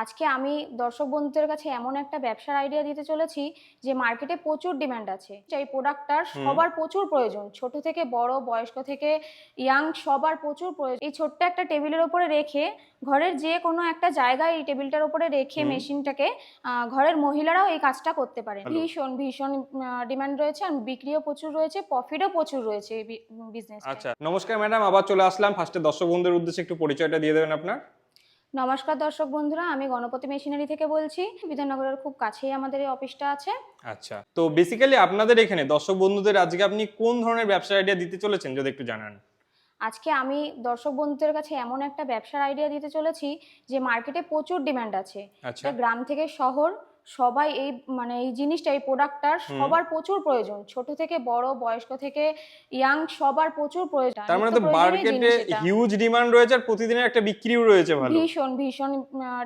আজকে আমি দর্শক বন্ধুদের কাছে এমন একটা ব্যবসার আইডিয়া দিতে চলেছি যে মার্কেটে প্রচুর ডিমান্ড আছে। এই প্রোডাক্টটার সবার প্রচুর প্রয়োজন, ছোট থেকে বড়, বয়স্ক থেকে ইয়াং সবার প্রচুর প্রয়োজন। এই ছোট্ট একটা টেবিলের উপরে রেখে ঘরের যে কোনো একটা জায়গায় এই টেবিলটার উপরে রেখে মেশিনটাকে ঘরের মহিলারাও এই কাজটা করতে পারেন। ভীষণ ভীষণ ডিমান্ড রয়েছে, আর বিক্রিও প্রচুর রয়েছে, প্রফিটও প্রচুর রয়েছে এই বিজনেস। আচ্ছা, নমস্কার ম্যাডাম, আবার চলে আসলাম। ফার্স্টে দর্শক বন্ধুদের উদ্দেশ্যে একটু পরিচয়টা দিয়ে দেবেন আপনার। নমস্কার দর্শক বন্ধুরা, আমি গণপতি মেশিনারি থেকে বলছি। বিধাননগরের খুব কাছেই আমাদের এই অফিসটা আছে। আচ্ছা, তো বেসিক্যালি আপনাদের এখানে দর্শক বন্ধুদের আজকে আপনি কোন ধরনের ব্যবসার আইডিয়া দিতে চলেছেন যদি একটু জানান। আজকে আমি দর্শক বন্ধুদের কাছে এমন একটা ব্যবসার আইডিয়া দিতে চলেছি যে মার্কেটে প্রচুর ডিমান্ড আছে। আচ্ছা, গ্রাম থেকে শহর সবাই এই এই জিনিসটা, এই প্রোডাক্টটার সবার প্রচুর প্রয়োজন, ছোট থেকে বড়, বয়স্ক থেকে ইয়াং সবার প্রচুর প্রয়োজন। তার মানে তো মার্কেটে হিউজ ডিমান্ড রয়েছে আর প্রতিদিনের একটা বিক্রিও রয়েছে ভালো। ভীষণ ভীষণ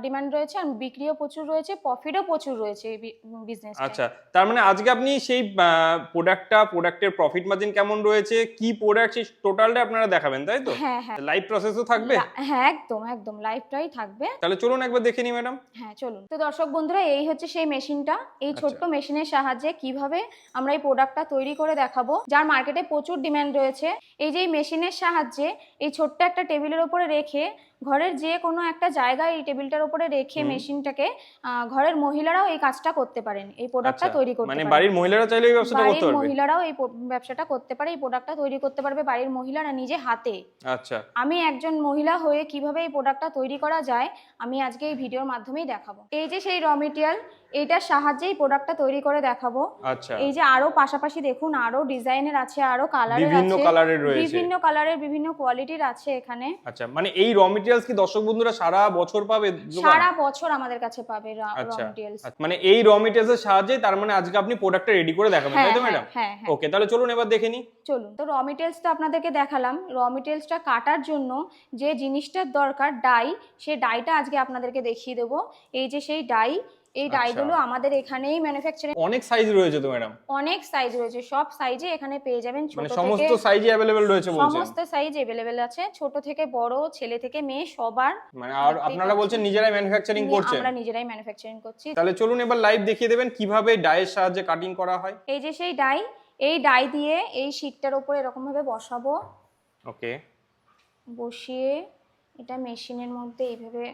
ডিমান্ড রয়েছে, আর বিক্রিও প্রচুর রয়েছে, প্রফিটও প্রচুর রয়েছে এই বিজনেস। আচ্ছা, তার মানে আজকে আপনি সেই প্রোডাক্টের প্রফিট মার্জিন কেমন রয়েছে, কি প্রোডাক্ট, সেই টোটালটা আপনারা দেখাবেন, তাই তো? হ্যাঁ হ্যাঁ, লাইভ প্রসেসও থাকবে? হ্যাঁ একদম একদম লাইভটাই থাকবে। তাহলে চলুন একবার দেখে নিই ম্যাডাম। হ্যাঁ চলুন। তো দর্শক বন্ধুরা, এই হচ্ছে সেই মেশিনটা। এই ছোট্ট মেশিনের সাহায্যে কিভাবে আমরা এই প্রোডাক্টটা তৈরি করে দেখাবো, যার মার্কেটে প্রচুর ডিমান্ড রয়েছে। এই যে মেশিনের সাহায্যে এই ছোট্ট একটা টেবিলের উপরে রেখে ঘরের যে কোনো একটা জায়গায় এই টেবিলটার উপরে রেখে মেশিনটাকে ঘরের মহিলারাও এই কাজটা করতে পারেন, এই প্রোডাক্টটা তৈরি করতে পারেন। মানে বাড়ির মহিলারা চাইলে এই ব্যবসাটা করতে পারবে? বাড়ির মহিলারাও এই ব্যবসাটা করতে পারে, এই প্রোডাক্টটা তৈরি করতে পারবে বাড়ির মহিলারা নিজে হাতে। আচ্ছা, আমি একজন মহিলা হয়ে কিভাবে এই প্রোডাক্টটা তৈরি করা যায় আমি আজকে এই ভিডিওর মাধ্যমেই দেখাবো। এই যে সেই র মেটেরিয়াল, এইটার সাহায্যেই প্রোডাক্টটা তৈরি করে দেখাবো। আচ্ছা, এই যে আরো পাশাপাশি দেখুন, আরো ডিজাইনের আছে, আরো কালারের আছে, বিভিন্ন কালারের রয়েছে, বিভিন্ন কালারের, বিভিন্ন কোয়ালিটির আছে এখানে। আচ্ছা, মানে এই র মেটেরিয়ালস কি দর্শক বন্ধুরা সারা বছর পাবে? সারা বছর আমাদের কাছে পাবে র মেটেরিয়ালস। মানে এই র মেটেরিয়ালস এর সাহায্যে তার মানে আজকে আপনি প্রোডাক্টটা রেডি করে দেখাবেন, তাই তো ম্যাডাম? হ্যাঁ হ্যাঁ। ওকে, তাহলে চলুন এবার দেখে নিই। চলুন। তো র মেটেরিয়ালস তো আপনাদেরকে দেখালাম। র মেটেরিয়ালসটা কাটার জন্য যে জিনিসটার দরকার, ডাই, সেই ডাইটা আজকে আপনাদেরকে দেখিয়ে দেবো। এই যে সেই ডাই, এই ডাইগুলো আমাদের এখানেই ম্যানুফ্যাকচারিং। অনেক সাইজ রয়েছে তো ম্যাডাম? অনেক সাইজ রয়েছে, সব সাইজে এখানে পেয়ে যাবেন। ছোট মানে থেকে সমস্ত সাইজই अवेलेबल রয়েছে বলছেন? সমস্ত সাইজ अवेलेबल আছে, ছোট থেকে বড়, ছেলে থেকে মেয়ে সবার। মানে আর আপনারা বলছেন নিজেরাই ম্যানুফ্যাকচারিং করছেন? আমরা নিজেরাই ম্যানুফ্যাকচারিং করছি। তাহলে চলুন এবার লাইভ দেখিয়ে দেবেন কিভাবে ডাইয়ের সাহায্যে কাটিং করা হয়। এই যে সেই ডাই, এই ডাই দিয়ে এই শীটটার উপরে এরকম ভাবে বসাবো। ওকে, বসিয়ে এটা মেশিনের মধ্যে এইভাবে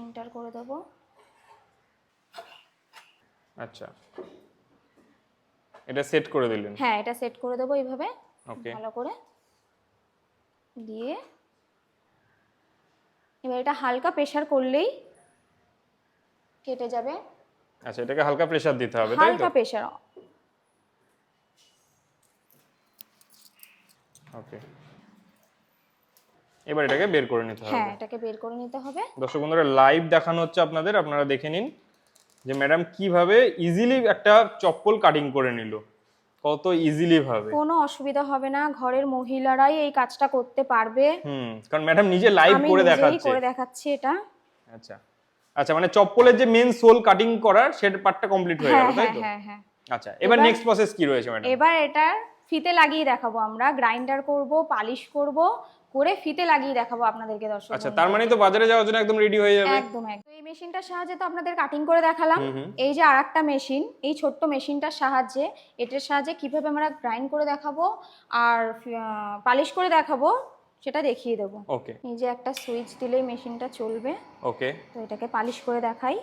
এন্টার করে দেব। আচ্ছা, এটা সেট করে দিলেন? হ্যাঁ, এটা সেট করে দেবো এইভাবে। ওকে, ভালো করে দিয়ে এবার এটা হালকা প্রেসার করলেই কেটে যাবে। আচ্ছা, এটাকে হালকা প্রেসার দিতে হবে, তাই তো? হালকা প্রেসার। ওকে, এবার এটাকে বের করে নিতে হবে। হ্যাঁ, এটাকে বের করে নিতে হবে। দর্শক বন্ধুরা, লাইভ দেখানো হচ্ছে আপনাদের, আপনারা দেখে নিন যে ম্যাডাম কিভাবে ইজিলি একটা চপ্পল কাটিং করে নিল, কত ইজিলি ভাবে। কোনো অসুবিধা হবে না, ঘরের মহিলারাই এই কাজটা করতে পারবে। কারণ ম্যাডাম নিজে লাইভ করে দেখাচ্ছে। আমি করে দেখাচ্ছি এটা। আচ্ছা আচ্ছা, মানে চপ্পলের যে মেন সোল কাটিং করার সেটা পার্টটা কমপ্লিট হয়ে গেল, তাই তো? হ্যাঁ হ্যাঁ। আচ্ছা, এবার নেক্সট প্রসেস কি রয়েছে ম্যাডাম? এবার এটা ফিতে লাগিয়ে দেখাবো আমরা, গ্রাইন্ডার করব, পালিশ করব, করে ফিতে লাগিয়ে দেখাবো আপনাদেরকে দর্শক। আচ্ছা, তার মানে তো বাজারে যাওয়ার জন্য একদম রেডি হয়ে যাবে? একদম একদম। এই মেশিনটার সাহায্যে তো আপনাদের কাটিং করে দেখালাম। এই যে আরেকটা মেশিন, এই ছোট্ট মেশিনটার সাহায্যে, এটার সাহায্যে কিভাবে আমরা গ্রাইন্ড করে দেখাবো আর পালিশ করে দেখাবো সেটা দেখিয়ে দেবো। ওকে, এই যে একটা সুইচ দিলেই মেশিনটা চলবে। ওকে, তো এটাকে পালিশ করে দেখাই।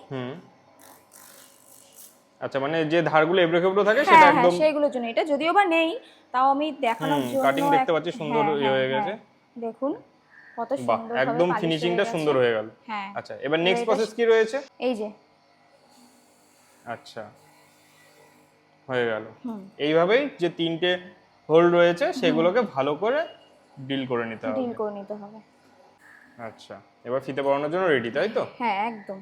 আচ্ছা, মানে যে ধারগুলো এবড়ো খেবড়ো থাকে সেটা একদম সেইগুলোর জন্য। এটা যদিও বা নেই, তাও আমি দেখানোর জন্য। কাটিং দেখতে পাচ্ছি সুন্দর হয়ে গেছে, দেখুন কত বাহ, সুন্দর, একদম ফিনিশিংটা সুন্দর হয়ে গেল। হ্যাঁ। আচ্ছা, এবার নেক্সট প্রসেস কি রয়েছে? এই যে আচ্ছা, হয়ে গেল। এইভাবেই যে তিনটে হোল রয়েছে সেগুলোকে ভালো করে ডিল করে নিতে হবে। ডিল করে নিতে হবে। আচ্ছা, এবার ফিতে পরানোর জন্য রেডি, তাই তো? হ্যাঁ একদম।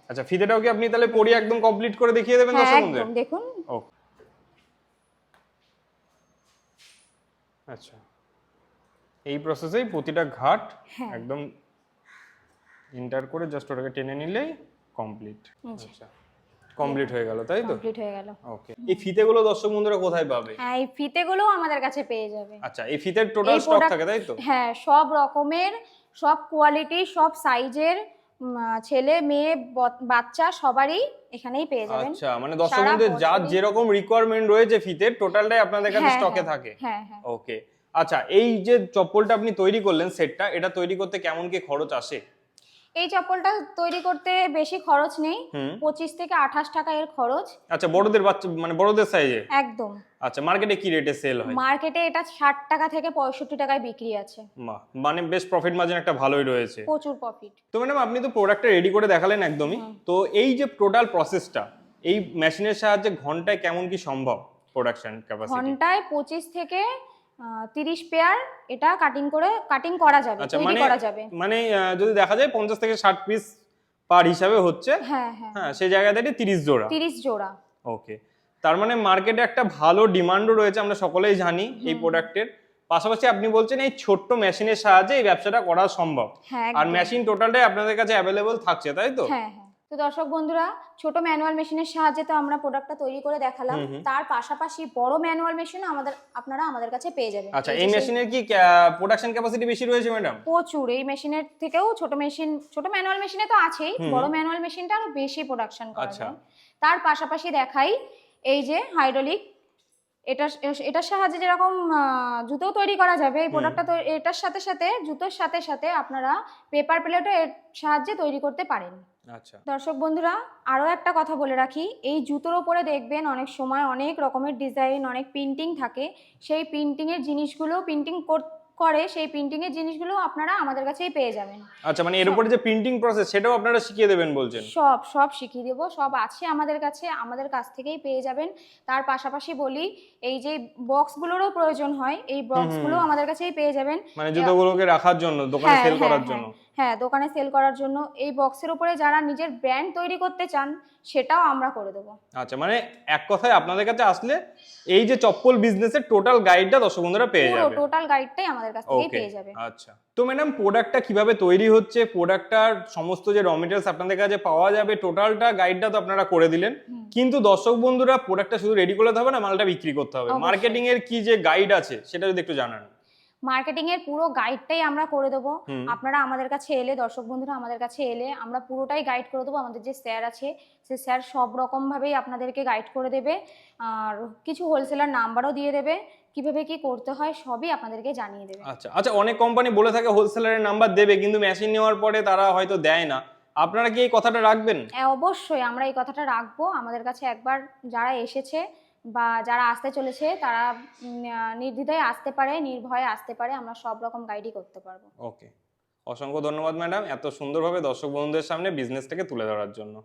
আচ্ছা, ফিতেটাও কি আপনি তাহলে পরিয়ে একদম কমপ্লিট করে দেখিয়ে দেবেন হ্যাঁ দর্শকদের? একদম, দেখুন। ওকে, আচ্ছা, এই প্রসেসেই প্রতিটা ঘাট একদম ইন্টার করে জাস্ট ওটাকে টেনে নিলেই কমপ্লিট। আচ্ছা, কমপ্লিট হয়ে গেল, তাই তো? কমপ্লিট হয়ে গেল। ওকে, এই ফিতেগুলো দর্শক বন্ধুরা কোথায় পাবে? হ্যাঁ, এই ফিতেগুলো আমাদের কাছে পেয়ে যাবে। আচ্ছা, এই ফিতের টোটাল স্টক থাকে, তাই তো? হ্যাঁ, সব রকমের সব কোয়ালিটি, সব সাইজের, ছেলে মেয়ে বাচ্চা সবারই এখানেই পেয়ে যাবেন। আচ্ছা, মানে দর্শক বন্ধুদের যার যেরকম রিকোয়ারমেন্ট রয়েছে ফিতের, টোটালটাই আপনাদের কাছে স্টকে থাকে। হ্যাঁ হ্যাঁ। ওকে, আচ্ছা, এই যে চপ্পলটা আপনি তৈরি করলেন সেটটা, এটা তৈরি করতে কেমন কি খরচ আসে? এই চপ্পলটা তৈরি করতে বেশি খরচ নেই, 25 থেকে 28 টাকা এর খরচ। আচ্ছা, বড়দের বাচ্চা মানে বড়দের সাইজে? একদম। আচ্ছা, মার্কেটে কি রেটে সেল হয়? মার্কেটে এটা 60 টাকা থেকে 65 টাকায় বিক্রি আছে। বাহ, মানে বেশ প্রফিট মার্জিন একটা ভালোই রয়েছে। প্রচুর প্রফিট। তো ম্যাডাম, আপনি তো প্রোডাক্টটা রেডি করে দেখালেন একদমই, তো এই যে টোটাল প্রসেসটা, এই মেশিনের সাহায্যে ঘন্টায় কেমন কি সম্ভব প্রোডাকশন ক্যাপাসিটি? ঘন্টায় 25 থেকে 30 পেয়ার এটা কাটিং করা যাবে, আচ্ছা, তৈরি করা যাবে। মানে যদি দেখা যায় 50 থেকে 60 পিস পার হিসাবে হচ্ছে, হ্যাঁ হ্যাঁ হ্যাঁ, সেই জায়গাতে 30 জোড়া। 30 জোড়া। ওকে, তার মানে মার্কেটে একটা ভালো ডিমান্ডও রয়েছে, আমরা সকলেই জানি এই প্রোডাক্টের। পাশাপাশি আপনি বলছেন এই ছোট্ট মেশিনের সাহায্যে এই ব্যবসাটা করা সম্ভব, হ্যাঁ, আর মেশিন টোটালটাই আপনাদের কাছে অ্যাভেলেবল থাকছে, তাই তো? হ্যাঁ হ্যাঁ। তো দর্শক বন্ধুরা, ছোট ম্যানুয়াল মেশিনের সাহায্যে তো আমরা প্রোডাক্টটা তৈরি করে দেখালাম, তার পাশাপাশি বড় ম্যানুয়াল মেশিনও আপনারা আমাদের কাছে পেয়ে যাবেন। আচ্ছা, এই মেশিনের কি প্রোডাকশন ক্যাপাসিটি বেশি রয়েছে ম্যাডাম? প্রচুর। এই মেশিনের থেকেও ছোট ম্যানুয়াল মেশিনে তো আছেই, বড় ম্যানুয়াল মেশিনটা আরো বেশি প্রোডাকশন করা যায়। তার পাশাপাশি দেখাই এই যে হাইড্রোলিক, এটার সাহায্যে যেরকম জুতো তৈরি করা যাবে, এই প্রোডাক্টটা এটার সাথে সাথে, জুতোর সাথে সাথে আপনারা পেপার প্লেটও এর সাহায্যে তৈরি করতে পারেন। আচ্ছা, দর্শক বন্ধুরা, আরও একটা কথা বলে রাখি, এই জুতোর ওপরে দেখবেন অনেক সময় অনেক রকমের ডিজাইন, অনেক প্রিন্টিং থাকে, সেই প্রিন্টিংয়ের জিনিসগুলো সেই প্রিন্টিংয়ের জিনিসগুলো আপনারা আমাদের কাছেই পেয়ে যাবেন। আচ্ছা, মানে এর উপরে যে প্রিন্টিং প্রসেস সেটাও আপনারা শিখিয়ে দেবেন বলছেন? সব শিখিয়ে দেবো, সব আছে আমাদের কাছে, আমাদের কাছ থেকেই পেয়ে যাবেন। তার পাশাপাশি বলি, এই যে বক্সগুলোরও প্রয়োজন হয়, এই বক্সগুলো আমাদের কাছেই পেয়ে যাবেন, মানে জুতোগুলোকে রাখার জন্য, দোকানে সেল করার জন্য। হ্যাঁ, দোকানে সেল করার জন্য। এই বক্সের উপরে যারা নিজের ব্র্যান্ড তৈরি করতে চান, সেটাও আমরা করে দেবো। আচ্ছা, মানে এক কথায় আপনাদের কাছে আসলে এই যে চপ্পল বিজনেসের টোটাল গাইডটা দর্শক বন্ধুরা পেয়ে যাবে। পুরো টোটাল গাইডটাই আমাদের কাছ থেকেই পেয়ে যাবে। আচ্ছা, তো ম্যাডাম, প্রোডাক্টটা কিভাবে তৈরি হচ্ছে, প্রোডাক্টটার সমস্ত যে র মেটেরিয়ালস আপনাদের কাছে পাওয়া যাবে, টোটালটা গাইডটা তো আপনারা করে দিলেন, কিন্তু দর্শক বন্ধুরা প্রোডাক্টটা শুধু রেডি করলে হবে না, মালটা বিক্রি করতে হবে। মার্কেটিং এর কি যে গাইড আছে সেটা যদি একটু জানান। মার্কেটিং এর পুরো গাইডটাই আমরা করে দেবো। আপনারা আমাদের কাছে এলে, দর্শক বন্ধুরা আমাদের কাছে এলে আমরা পুরোটাই গাইড করে দেবো। আমাদের যে স্যার আছে, সে স্যার সব রকম ভাবেই আপনাদেরকে গাইড করে দেবে, আর কিছু হোলসেলার নাম্বারও দিয়ে দেবে, কিভাবে কি করতে হয় সবই আপনাদেরকে জানিয়ে দেবে। আচ্ছা আচ্ছা, অনেক কোম্পানি বলে থাকে হোলসেলারের নাম্বার দেবে, কিন্তু মেশিন নেওয়ার পরে তারা হয়তো দেয় না, আপনারা কি এই কথাটা রাখবেন? হ্যাঁ, অবশ্যই আমরা এই কথাটা রাখবো। আমাদের কাছে একবার যারা এসেছে বা যারা আসতে চলেছে, তারা নির্দ্বিধায় আসতে পারে, নির্ভয়ে আসতে পারে, আমরা সব রকম গাইডই করতে পারবো। ওকে, অসংখ্য ধন্যবাদ ম্যাডাম, এত সুন্দরভাবে দর্শক বন্ধুদের সামনে বিজনেসটাকে তুলে ধরার জন্য।